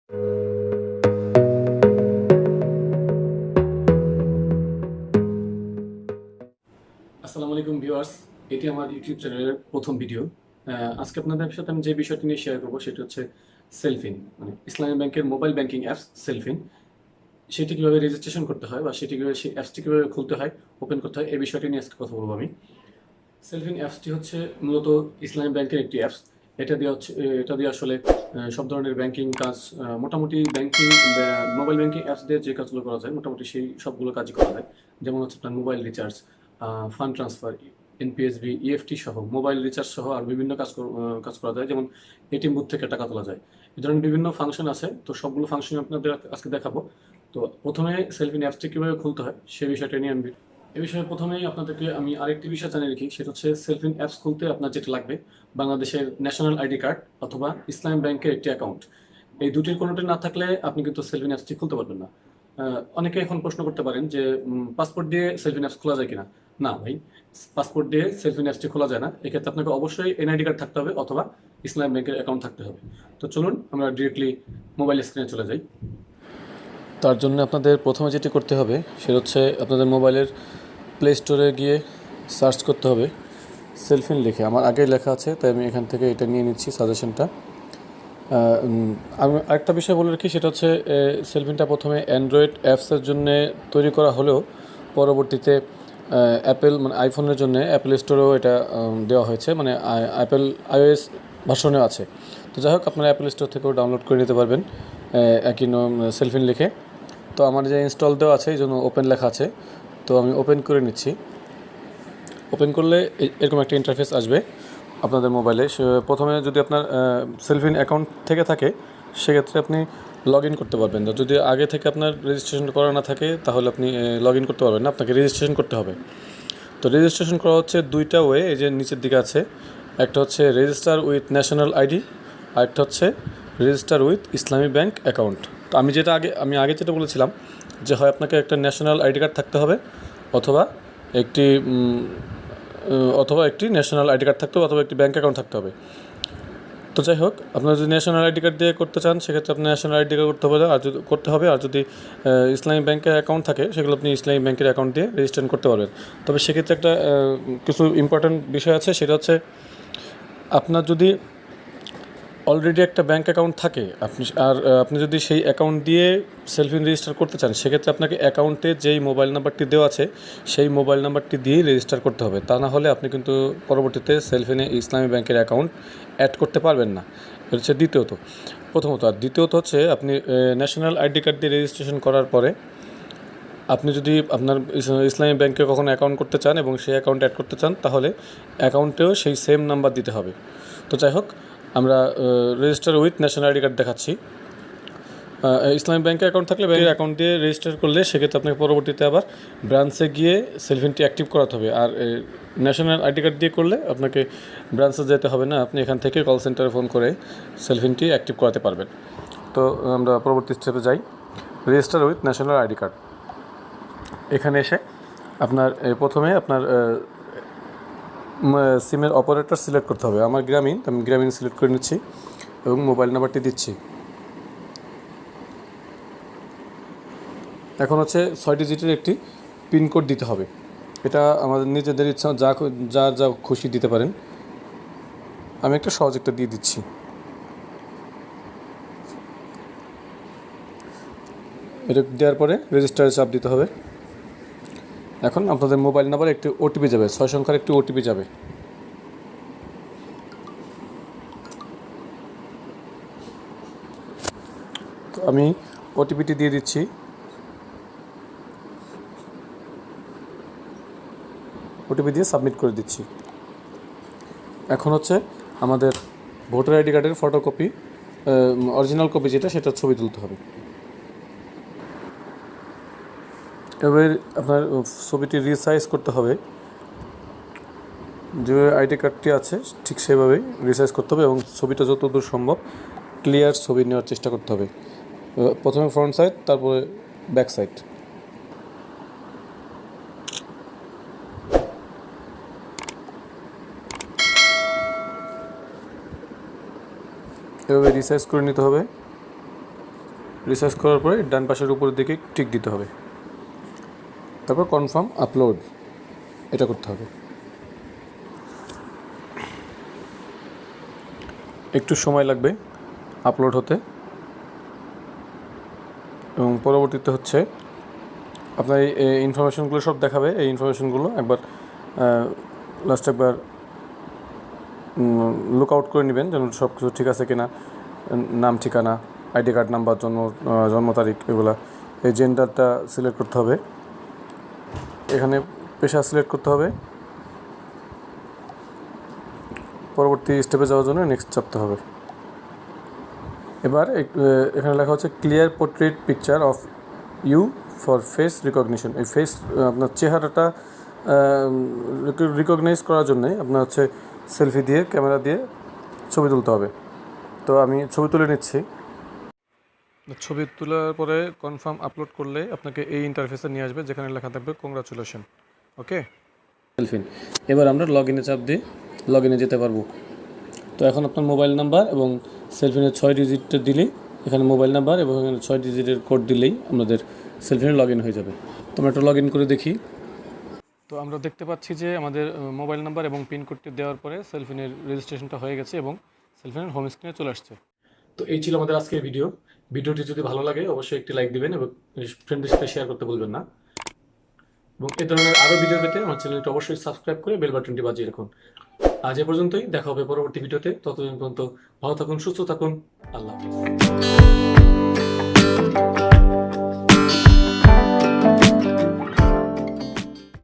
আসসালামু আলাইকুম ভিউয়ার্স, এটি আমার ইউটিউব চ্যানেলের প্রথম ভিডিও। আজকে আপনাদের সাথে আমি যে বিষয়টি নিয়ে শেয়ার করবো সেটি হচ্ছে সেলফিন, মানে ইসলামী ব্যাংকের মোবাইল ব্যাংকিং অ্যাপস সেলফিন। সেটি কীভাবে রেজিস্ট্রেশন করতে হয় বা সেটি কীভাবে সেই অ্যাপসটি কীভাবে খুলতে হয়, ওপেন করতে হয়, এই বিষয়টি নিয়ে আজকে কথা বলবো আমি। সেলফিন অ্যাপসটি হচ্ছে মূলত ইসলামী ব্যাংকের একটি অ্যাপস। এটা দিয়ে আসলে সব ধরনের ব্যাংকিং কাজ, মোটামুটি ব্যাংকিং মোবাইল ব্যাংকিং অ্যাপস দিয়ে যে কাজগুলো করা যায় মোটামুটি সেই সবগুলো কাজই করা যায়। যেমন হচ্ছে আপনার mobile recharge, fund transfer, NPSB, EFT সহ মোবাইল রিচার্জ সহ আর বিভিন্ন কাজ করা যায়। যেমন এটিএম বুথ থেকে টাকা তোলা যায়। এই ধরনের বিভিন্ন ফাংশন আছে, তো সবগুলো ফাংশন আপনাদের আজকে দেখাবো। তো প্রথমে সেলফিন অ্যাপসটি কীভাবে খুলতে হয় সে বিষয়টা নিয়ে আমি এ বিষয়ে প্রথমেই আপনাদেরকে আমি আরেকটি বিষয় জানিয়ে রাখি, সেটা হচ্ছে সেলফিন অ্যাপস খুলতে আপনার যেটা লাগবে বাংলাদেশের ন্যাশনাল আইডি কার্ড অথবা ইসলাম ব্যাংকের একটি অ্যাকাউন্ট। এই দুটির কোনোটি না থাকলে আপনি কিন্তু সেলফিন অ্যাপসটি খুলতে পারবেন না। অনেকে এখন প্রশ্ন করতে পারেন যে পাসপোর্ট দিয়ে সেলফিন অ্যাপস খোলা যায় কিনা। না ভাই, পাসপোর্ট দিয়ে সেলফিন অ্যাপসটি খোলা যায় না। এক্ষেত্রে আপনাকে অবশ্যই এনআইডি কার্ড থাকতে হবে অথবা ইসলাম ব্যাংকের অ্যাকাউন্ট থাকতে হবে। তো চলুন আমরা ডিরেক্টলি মোবাইল স্ক্রিনে চলে যাই। তার জন্য আপনাদের প্রথমে যেটি করতে হবে সেটা হচ্ছে আপনাদের মোবাইলের প্লে স্টোরে গিয়ে সার্চ করতে হবে সেলফিন লিখে। আমার আগেই লেখা আছে, তাই আমি এখান থেকে এটা নিয়ে নিচ্ছি সাজেশনটা। আমি আরেকটা বিষয় বলে রাখি, সেটা হচ্ছে সেলফিনটা প্রথমে অ্যান্ড্রয়েড অ্যাপসের জন্য তৈরি করা হলেও পরবর্তীতে অ্যাপেল মানে আইফোনের জন্য অ্যাপেল স্টোরেও এটা দেওয়া হয়েছে, মানে অ্যাপেল আইওএস ভার্সনেও আছে। তো যাই হোক, আপনারা অ্যাপেল স্টোর থেকেও ডাউনলোড করে নিতে পারবেন একই সেলফিন লিখে। তো আমার যে ইনস্টল দেওয়া আছে এই জন্য ওপেন লেখা আছে, তো আমি ওপেন করে নিচ্ছি। ওপেন করলে এরকম একটা ইন্টারফেস আসবে আপনাদের মোবাইলে। প্রথমে যদি আপনার সেলফিন অ্যাকাউন্ট থেকে থাকে সেক্ষেত্রে আপনি লগ ইন করতে পারবেন না। যদি আগে থেকে আপনার রেজিস্ট্রেশন করা না থাকে তাহলে আপনি লগ ইন করতে পারবেন না, আপনাকে রেজিস্ট্রেশন করতে হবে। তো রেজিস্ট্রেশন করা হচ্ছে দুইটা ওয়ে, এই যে নিচের দিকে আছে, একটা হচ্ছে রেজিস্টার উইথ ন্যাশনাল আইডি, আর একটা হচ্ছে register with Islami bank account. তো আমি আগে যেটা বলেছিলাম যে হয় আপনাকে একটা ন্যাশনাল আইডি কার্ড থাকতে হবে অথবা একটি ন্যাশনাল আইডি কার্ড থাকতে হবে অথবা একটি ব্যাঙ্ক অ্যাকাউন্ট থাকতে হবে। তো যাই হোক, আপনারা যদি ন্যাশনাল আইডি কার্ড দিয়ে করতে চান সেক্ষেত্রে আপনি ন্যাশনাল আইডি কার্ড করতে হবে, আর যদি ইসলামী ব্যাংকের অ্যাকাউন্ট থাকে সেগুলো আপনি ইসলামী ব্যাংকের অ্যাকাউন্ট দিয়ে রেজিস্ট্রেশন করতে পারবেন। তবে সেক্ষেত্রে একটা কিছু ইম্পর্ট্যান্ট বিষয় আছে, সেটা হচ্ছে আপনার যদি অলরেডি একটা ব্যাঙ্ক অ্যাকাউন্ট থাকে আপনি যদি সেই অ্যাকাউন্ট দিয়ে সেলফিন রেজিস্টার করতে চান সেক্ষেত্রে আপনাকে অ্যাকাউন্টে যেই মোবাইল নাম্বারটি দেওয়া আছে সেই মোবাইল নাম্বারটি দিয়েই রেজিস্টার করতে হবে। তা না হলে আপনি কিন্তু পরবর্তীতে সেলফিনে ইসলামী ব্যাংকের অ্যাকাউন্ট অ্যাড করতে পারবেন না। এটা হচ্ছে প্রথমত। আর দ্বিতীয়ত হচ্ছে আপনি ন্যাশনাল আইডি কার্ড দিয়ে রেজিস্ট্রেশন করার পরে আপনি যদি আপনার ইসলামী ব্যাংকে কখনো অ্যাকাউন্ট করতে চান এবং সেই অ্যাকাউন্ট অ্যাড করতে চান তাহলে অ্যাকাউন্টেও সেই সেম নাম্বার দিতে হবে। তো যাই হোক, আমরা register with national ID card দেখাচ্ছি। ইসলামী ব্যাংকে অ্যাকাউন্ট থাকলে ব্যাংকের অ্যাকাউন্ট দিয়ে রেজিস্টার করলে সেক্ষেত্রে আপনাকে পরবর্তীতে আবার ব্রাঞ্চে গিয়ে সেলফিনটি অ্যাক্টিভ করাতে হবে। আর ন্যাশনাল আইডি কার্ড দিয়ে করলে আপনাকে ব্রাঞ্চে যেতে হবে না, আপনি এখান থেকে কল সেন্টারে ফোন করে সেলফিনটি অ্যাক্টিভ করাতে পারবেন। তো আমরা পরবর্তী স্টেপে যাই। Register with national ID card, এখানে এসে আপনার প্রথমে আপনার সিমের অপারেটর সিলেক্ট করতে হবে। আমার গ্রামীণ, আমি গ্রামীণ সিলেক্ট করে নিচ্ছি এবং মোবাইল নাম্বারটি দিচ্ছি। এখন হচ্ছে 6 ডিজিটের একটি পিনকোড দিতে হবে। এটা আমাদের নিজেদের ইচ্ছা, যা খুশি দিতে পারেন। আমি একটা সহজ একটা দিয়ে দিচ্ছি। এটা দেওয়ার পরে রেজিস্টারে চাপ দিতে হবে। এখন আপনাদের মোবাইল নাম্বারে একটি ওটিপি যাবে, 6 সংখ্যার একটি ওটিপি যাবে। তো আমি ওটিপিটি দিয়ে দিচ্ছি। ওটিপি দিয়ে সাবমিট করে দিচ্ছি। এখন হচ্ছে আমাদের ভোটার আইডি কার্ডের ফটোকপি, অরিজিনাল কপি সেটা ছবি তুলতে হবে। এবার আপনার ছবিটি রিসাইজ করতে হবে, যে আইডি কার্ডটি আছে ঠিক সেভাবেই রিসাইজ করতে হবে এবং ছবিটা যতদূর সম্ভব ক্লিয়ার ছবি নেওয়ার চেষ্টা করতে হবে। প্রথমে ফ্রন্ট সাইড, তারপরে ব্যাক সাইড। এভাবে রিসাইজ করে নিতে হবে। রিসার্চ করার পরে ডান পাশের উপরের দিকে টিক দিতে হবে, তারপর কনফার্ম আপলোড এটা করতে হবে। একটু সময় লাগবে আপলোড হতে, এবং পরবর্তীতে হচ্ছে আপনার এই ইনফরমেশনগুলো সব দেখাবে। এই ইনফরমেশনগুলো একবার লাস্ট একবার লুক আউট করে নেবেন যেন সব কিছু ঠিক আছে কিনা, নাম, ঠিকানা, আইডি কার্ড নাম্বার, জন্ম তারিখ, এগুলা। এই জেন্ডারটা সিলেক্ট করতে হবে, এখানে পেশা সিলেক্ট করতে হবে। পরবর্তী স্টেপে যাওয়ার জন্য নেক্সট চাপতে হবে। এবার এখানে লেখা হচ্ছে clear portrait picture of you for face recognition. এই ফেস আপনার চেহারাটা রিকগনাইজ করার জন্যে আপনার হচ্ছে সেলফি দিয়ে, ক্যামেরা দিয়ে ছবি তুলতে হবে। তো আমি ছবি তুলে নিচ্ছি। ছবি তোলার পরে কনফার্ম আপলোড করলে আপনাকে এই ইন্টারফেসে নিয়ে আসবে যেখানে লেখা থাকবে কংগ্রাচুলেশন। ওকে, সেলফিন। এবার আমরা লগ ইনে চাপ দিয়ে লগ ইনে যেতে পারবো। তো এখন আপনার মোবাইল নাম্বার এবং সেলফিনের 6 ডিজিটটা দিলেই, এখানে মোবাইল নাম্বার এবং এখানে 6 ডিজিটের কোড দিলেই আমাদের সেলফিনে লগ ইন হয়ে যাবে। তো আমরা একটু লগ ইন করে দেখি। তো আমরা দেখতে পাচ্ছি যে আমাদের মোবাইল নাম্বার এবং পিন কোডটি দেওয়ার পরে সেলফিনের রেজিস্ট্রেশনটা হয়ে গেছে এবং সেলফিনের হোম স্ক্রিনে চলে আসছে। তো এই ছিল আমাদের আজকের ভিডিওটি যদি ভালো লাগে অবশ্যই একটি লাইক দিবেন এবং ফ্রেন্ডদের সাথে শেয়ার করতে ভুলবেন না। এবং এই ধরনের আরও ভিডিও পেতে আমার চ্যানেলটি অবশ্যই সাবস্ক্রাইব করে বেল বাটনটি বাজিয়ে রাখুন। আজ এ পর্যন্তই, দেখা হবে পরবর্তী ভিডিওতে। ততদিন পর্যন্ত ভালো থাকুন, সুস্থ থাকুন, আল্লাহ হাফেজ।